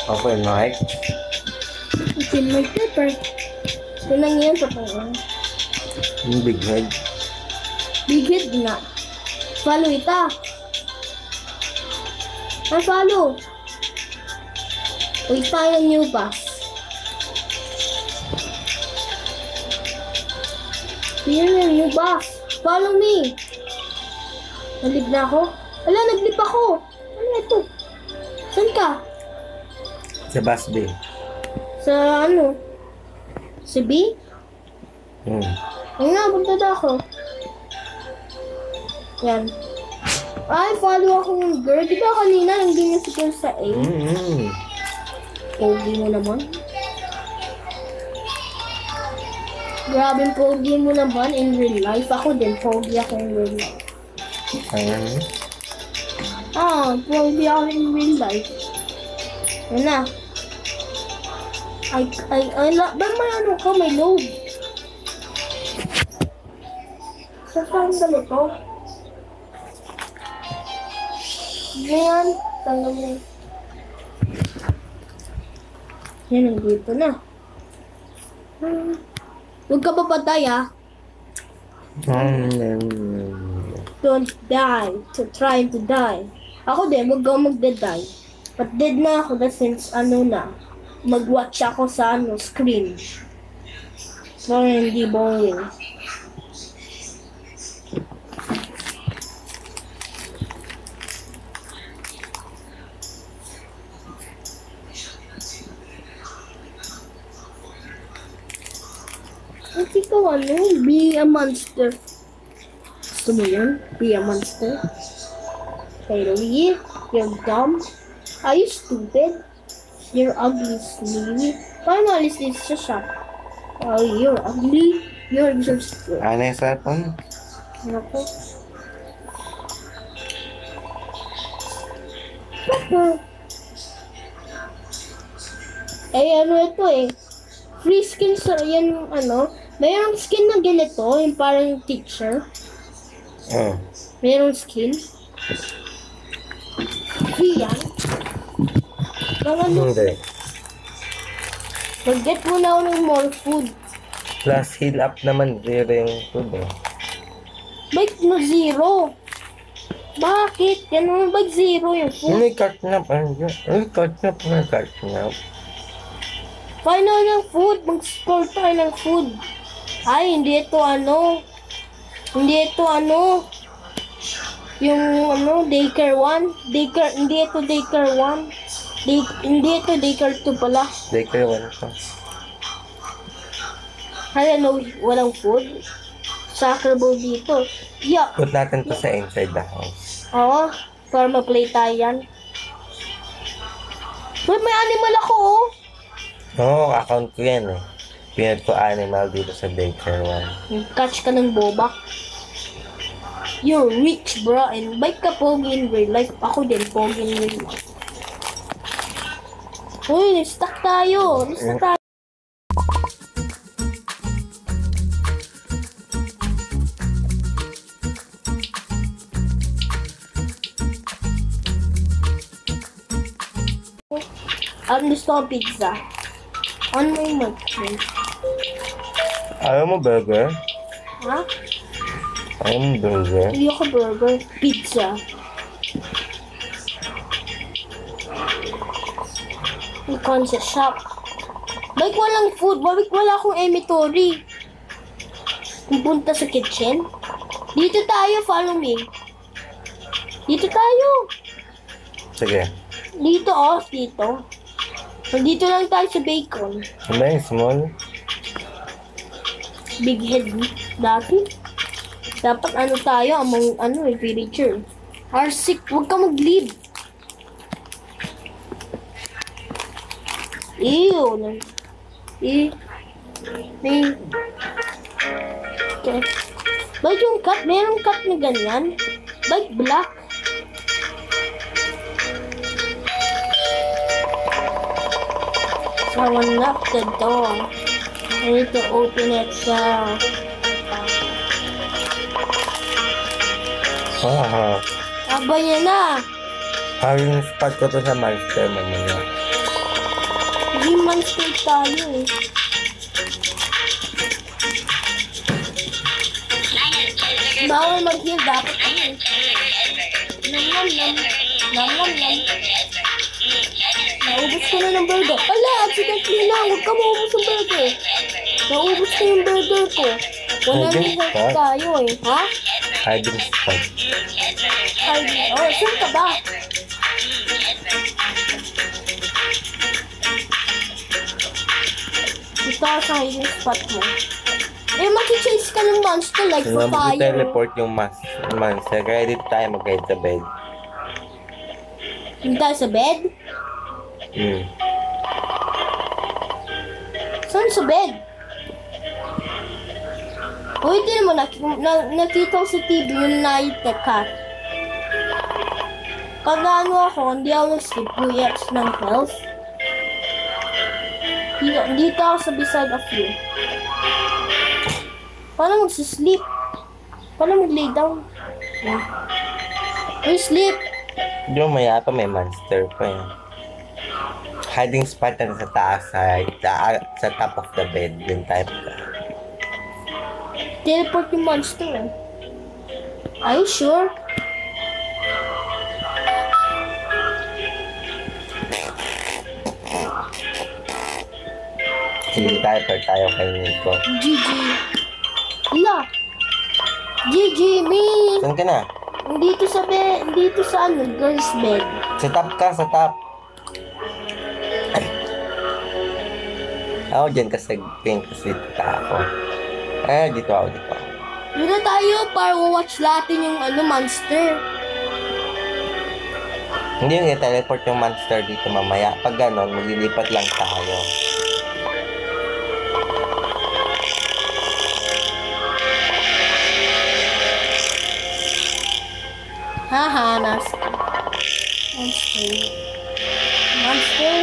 Open mic. Open mic paper. Ito lang yan sa pang. Yung big head. Big head nga. Follow ita. Ay, follow. Uy, tayo new pass. Yan yung new pass. Follow me. Nalib na ako? Ala, naglib ako. Ano ito? Saan ka? Sa bus B. Sa ano? Sa B? Ayun na, punta na ako. Yan. Ay, follow ako ng girl. Di ba kanina hindi niya siguro sa A? Pogi mo naman. Grabe yung pogi mo naman in real life. Ako din, pogi ako in real life. Ayan. Pogi ako in real life. Yan na. Ba't may ano ka? May load. Saan dalo to? Yan. Tanggal mo. Yan, nandito na. Huwag ka papatay, ha? Don't die to trying to die. Ako din, huwag ka magda-die. But dead na ako na since ano na. Mag-watch ako sa ano, screen. So, hindi boring. Kasi ko ano, be a monster. Gusto mo yan? Be a monster? Really? You're dumb? Are you stupid? You're ugly, Sleevy. Paano alis din sa shop? Oh, you're ugly. You're just... Ano yung cellphone? Ako. Ano ito eh. Free skin sa yan ano. Mayroong skin na ganito, yung parang teacher. Mayroong skin. Free yan. Hindi. Mag-get mo na ako ng more food. Plus heal up naman. Zero yung food eh. Bike no zero. Bakit? Ganun bike zero yung food? May catnap. May catnap. Final ng food. Mag-score tayo ng food. Ay, hindi ito ano. Hindi ito ano. Yung ano, daycare 1. Daycare, hindi ito daycare 1. Hindi ito daycare 2 pala. Daycare 1 ito. Kaya no, walang food. Soccer ball dito. Yeah. Put natin to sa inside the house. Oo, para ma-play tayo yan. Wait, may animal ako oh. Oo, account ko yan eh. Pinad ko animal dito sa daycare 1. Catch ka ng boba. You're rich, bro. And bike ka pogi in real life. Ako din, pogi in real life. Uy, stuck tayo. Stuck tayo. Gusto ko pizza. On my mouth. Ayaw mo burger? Ha? Ayaw mo burger? Hindi ako burger. Pizza. Icon sa shop. Bakit walang food? Bakit wala akong emitory? Pupunta sa kitchen? Dito tayo, follow me. Dito tayo. Sige. Dito, dito. Dito lang tayo sa bacon. Ano yung small? Big head dati. Dapat ano tayo, among ano villager. R6, huwag ka mag-leave. Ew. Okay. Bakit yung cut? Merong cut na ganyan? Bakit black? Someone locked the door. I need to open it now. Aha. Aba niya na. Yung spot ko to sa Monster Manila. May monster tayo eh. Bawal mag-heal, dapat ano eh. Nam. Naubos ko na ng burger. Ala, accidentally lang. Huwag ka maubos ng burger. Naubos ko yung burger ko. 100 health tayo eh. Ha? Hiding spot. Oh, saan ka ba? Ito sa hiding spot mo. Eh, maki-chase ka ng monster like for fire. Teleport yung monster. Kaya dito tayo mag-guide sa bed. Hindi tayo sa bed? Saan sa bed? Uy, di mo nakita ko sa TV yung night cat. Pag ano ako, hindi ako nag-sleep 2x ng health. Dito ako sa beside of you. Paano mag-sleep? Paano mag-lay down? Uy, sleep! Di mo maya pa may monster pa yun. Hiding spot na sa taas, sa top of the bed. Yung type ka. Teleport yung monster eh. Are you sure? Hindi tayo kay Nico. GG. Ila. GG, me. Saan ka na? Dito sa bed, dito sa ano, girl's bed. Sa top ka, sa top. Ako dyan kasi pink kasi dito ako. Dito ako. Doon na tayo para watch natin yung ano, monster. Hindi yung i-teleport yung monster dito mamaya. Pag ganon, maglilipat lang tayo. Haha, Monster. Monster.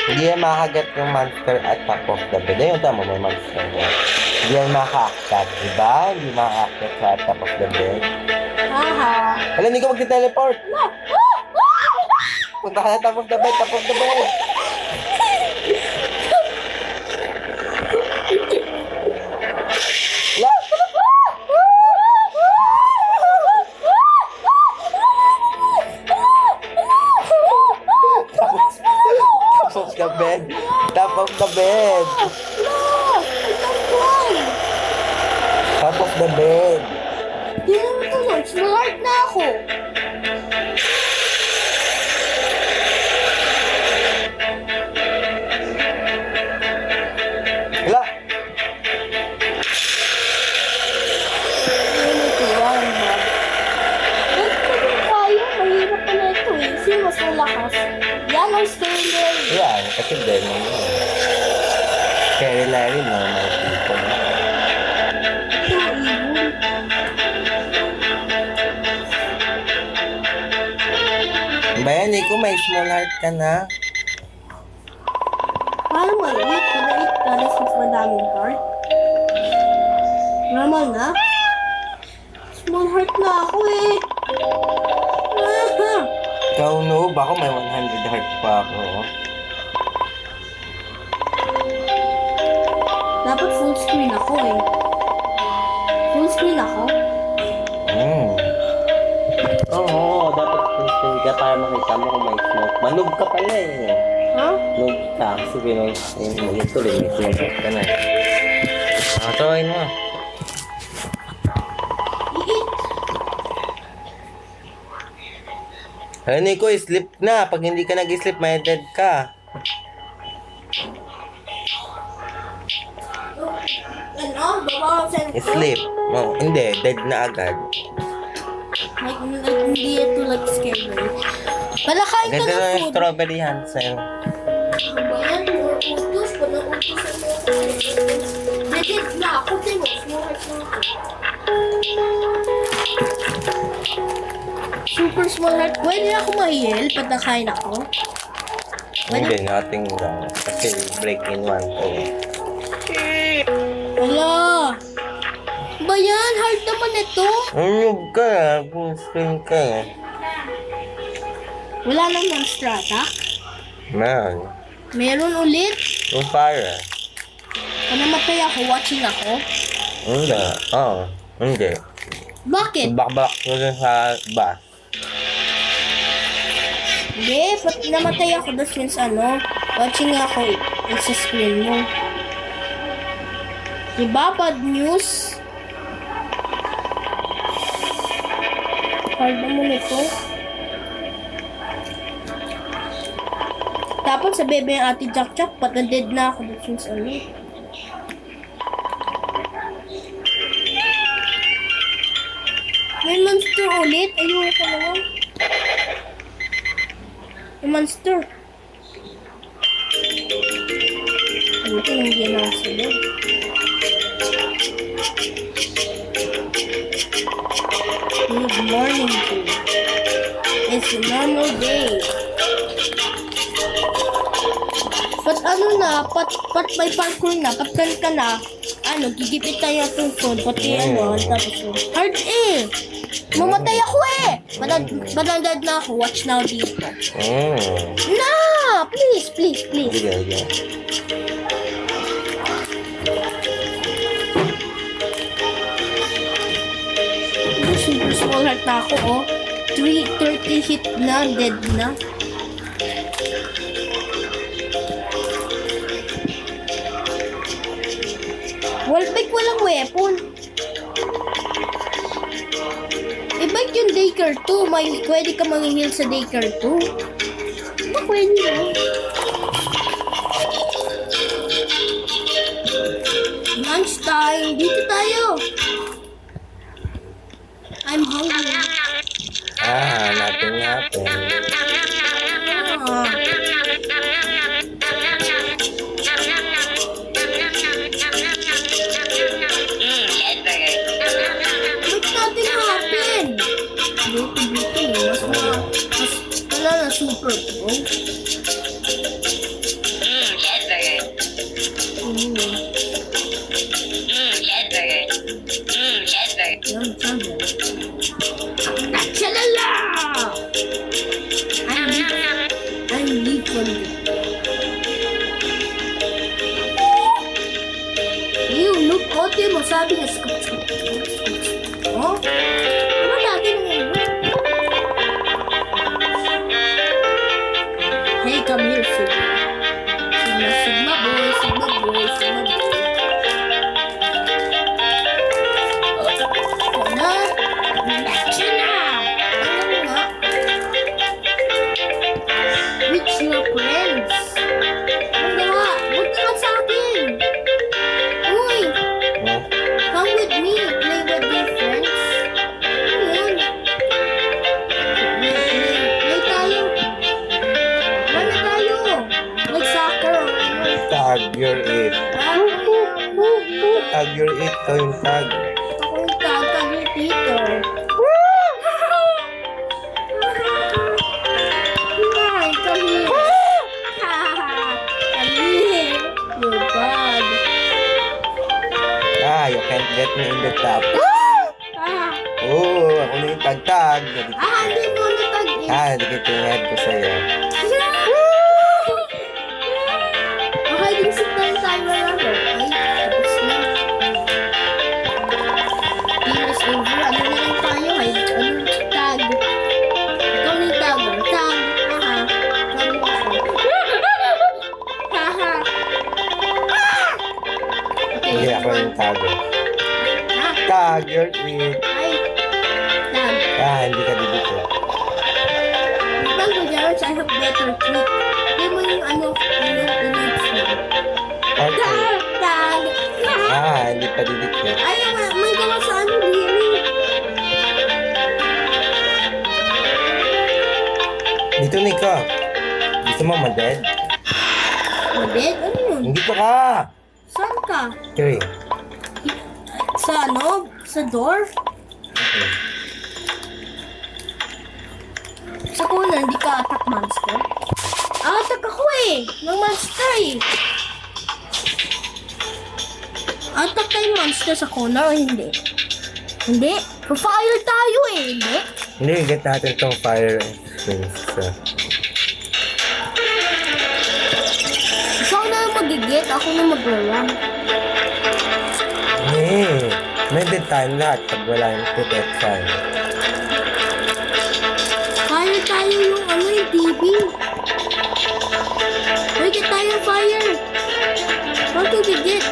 Hindi yan makagat yung monster at top of the bed. Ayun, tama may monster. Hindi yan makaakyat, diba? Hindi makaakyat sa top of the bed. Haha. Alam, hindi ka magti-teleport. Punta ka na top of the bed, top of the bed. Top of the bed. Top of the bed. Di naman tulog. Smart na ako. Wala. Mahirap pa na ito eh. Sino mas malakas? Yan ang standard. Yan, kasi ganyan yun. Scary Larry, normal people. Bayan, Nico, may small heart ka na. Paano mo i-eat? Pag-eat ka na since madaming heart? Normal na? Small heart na ako eh. Ikaw, noob. Ako may 100 heart pa ako. Dapat full screen ako eh. Full screen ako? Oo, dapat full screen ka para makita mo kung may smoke. Manoob ka pala eh. Ha? Noob ka kasi tuloy may small heart ka na eh. Tawin mo. Ay, Nico, sleep na. Pag hindi ka nag-sleep, may dead ka. Ano? Baba sa Sleep. Oh, hindi, dead na agad. Like, hindi ito like scary. Palakain ka Ganda ng na yung food. strawberry Hansel. Bayan, more utos. Panautos sa mga. Legit na ako, Timo. Small heart na ako. Super small heart. Pwede na ako mahihil pag nakain ako. Hindi, nothing wrong. Kasi break in one to. Wala. Ba yan? Hard naman ito. Unyog ka, full screen ka. Wala lang monster attack. Man. Meron ulit? Yung fire. Kung namatay ako, watching ako? Hindi. Oo. Hindi. Bakit? Bakbak ko dun sa bus. Hindi, ba't namatay ako doon since watching ako sa screen mo. Diba, bad news? Hard naman ito. Dapat sa bebe yung ate Jack Jack, ba't na-dead na ako doon since May monster ulit? Ayoko naman. May monster. Ayoko nang ginawa sila. Good morning to you. It's a normal day. Pat may parkour na, patkan ka na, gigipit tayo itong phone, pati tapos hard mamatay ako Badandad na ako, watch now dito. Na! Please. Sige. Super small heart na ako, 330 hit na, dead na. Wallbike walang weapon. Bike yung daycare 2. Pwede ka mag-heal sa daycare 2. Ba pwede na? Lunch time. Dito tayo. I'm hungry. Hanapin natin. Super Bowl. Chalala! I'm leave from you. Ew, look, ote mo sabi na scoop. Oh? Ano natin ngayon? Hey, come here, Sigma. Sigma boy. Action na! Ano nga? Reach your friends. Ano nga? Huwag naman sa akin. Uy! Come with me. Play with your friends. Ano yun? Play tayo. Wala tayo. Like soccer. Tag your it. Tag your it. Ito yung tag. Ako yung tag yung dito. Hi, come here. Come here. You're bad. You can't get me in the top. Ako na yung tag-tag. Hindi mo natag-in. Dikit yung head ko sa'yo. Okay, din sa timer ako. Ay, tapos na. Game is over. Ano na lang tayo? Anong tag? Ikaw na yung tag. Tag. Tag mo ako. Okay. Hindi ako yung tag. Tag your it. Ay, tag. Hindi ka dito. Tag mo, Jarrett. I have better trick. Hindi mo yung next mo. Okay. Tag. Hindi pa dito. Ay, may gawa sa Diri. Dito na ikaw. Gusto mo ma-dead? Dead? Ano yun? Dito ka! Saan ka? Okay. Sa Sa door? Okay. Sa corner, hindi ka attack monster? Attack ako ng monster Attack tayo monster sa corner o hindi? Hindi? Pa-fire tayo hindi? Hindi, get natin itong fire things. Get, ako na mag-run. May dead time lahat pag wala yung protect fire. Fire tayo yung yung TV. Uy, get tayo fire. How do we get?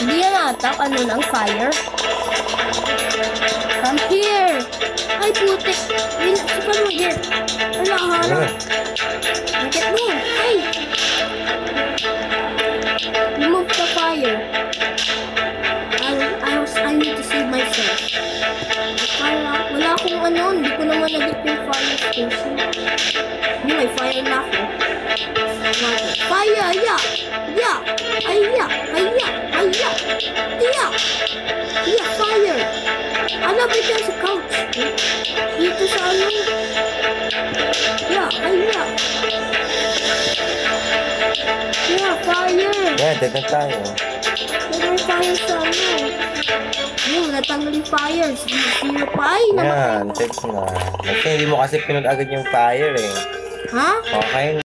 Hindi yan atak, ng fire. Come here. Ay, putik. Saan mo get? Wala, harap. Get mo. Ay. Remove the fire. I need to save myself. Wala akong hindi ko naman nag-get yung fire station. Hindi, may fire na ako. Fire, yeah! Yeah! Ay, yeah! Ay, yeah! Ay, yeah! Yeah! Yeah, fire! Ano ba dyan sa couch? Dito sa Yeah, ay, yeah! Yeah, fire! Yeah, dead na tayo. May fire sa natanggal yung fire. Zero pa. Ay, namatay. Yan, check na. Kasi hindi mo kasi pinod agad yung fire eh. Ha? Okay.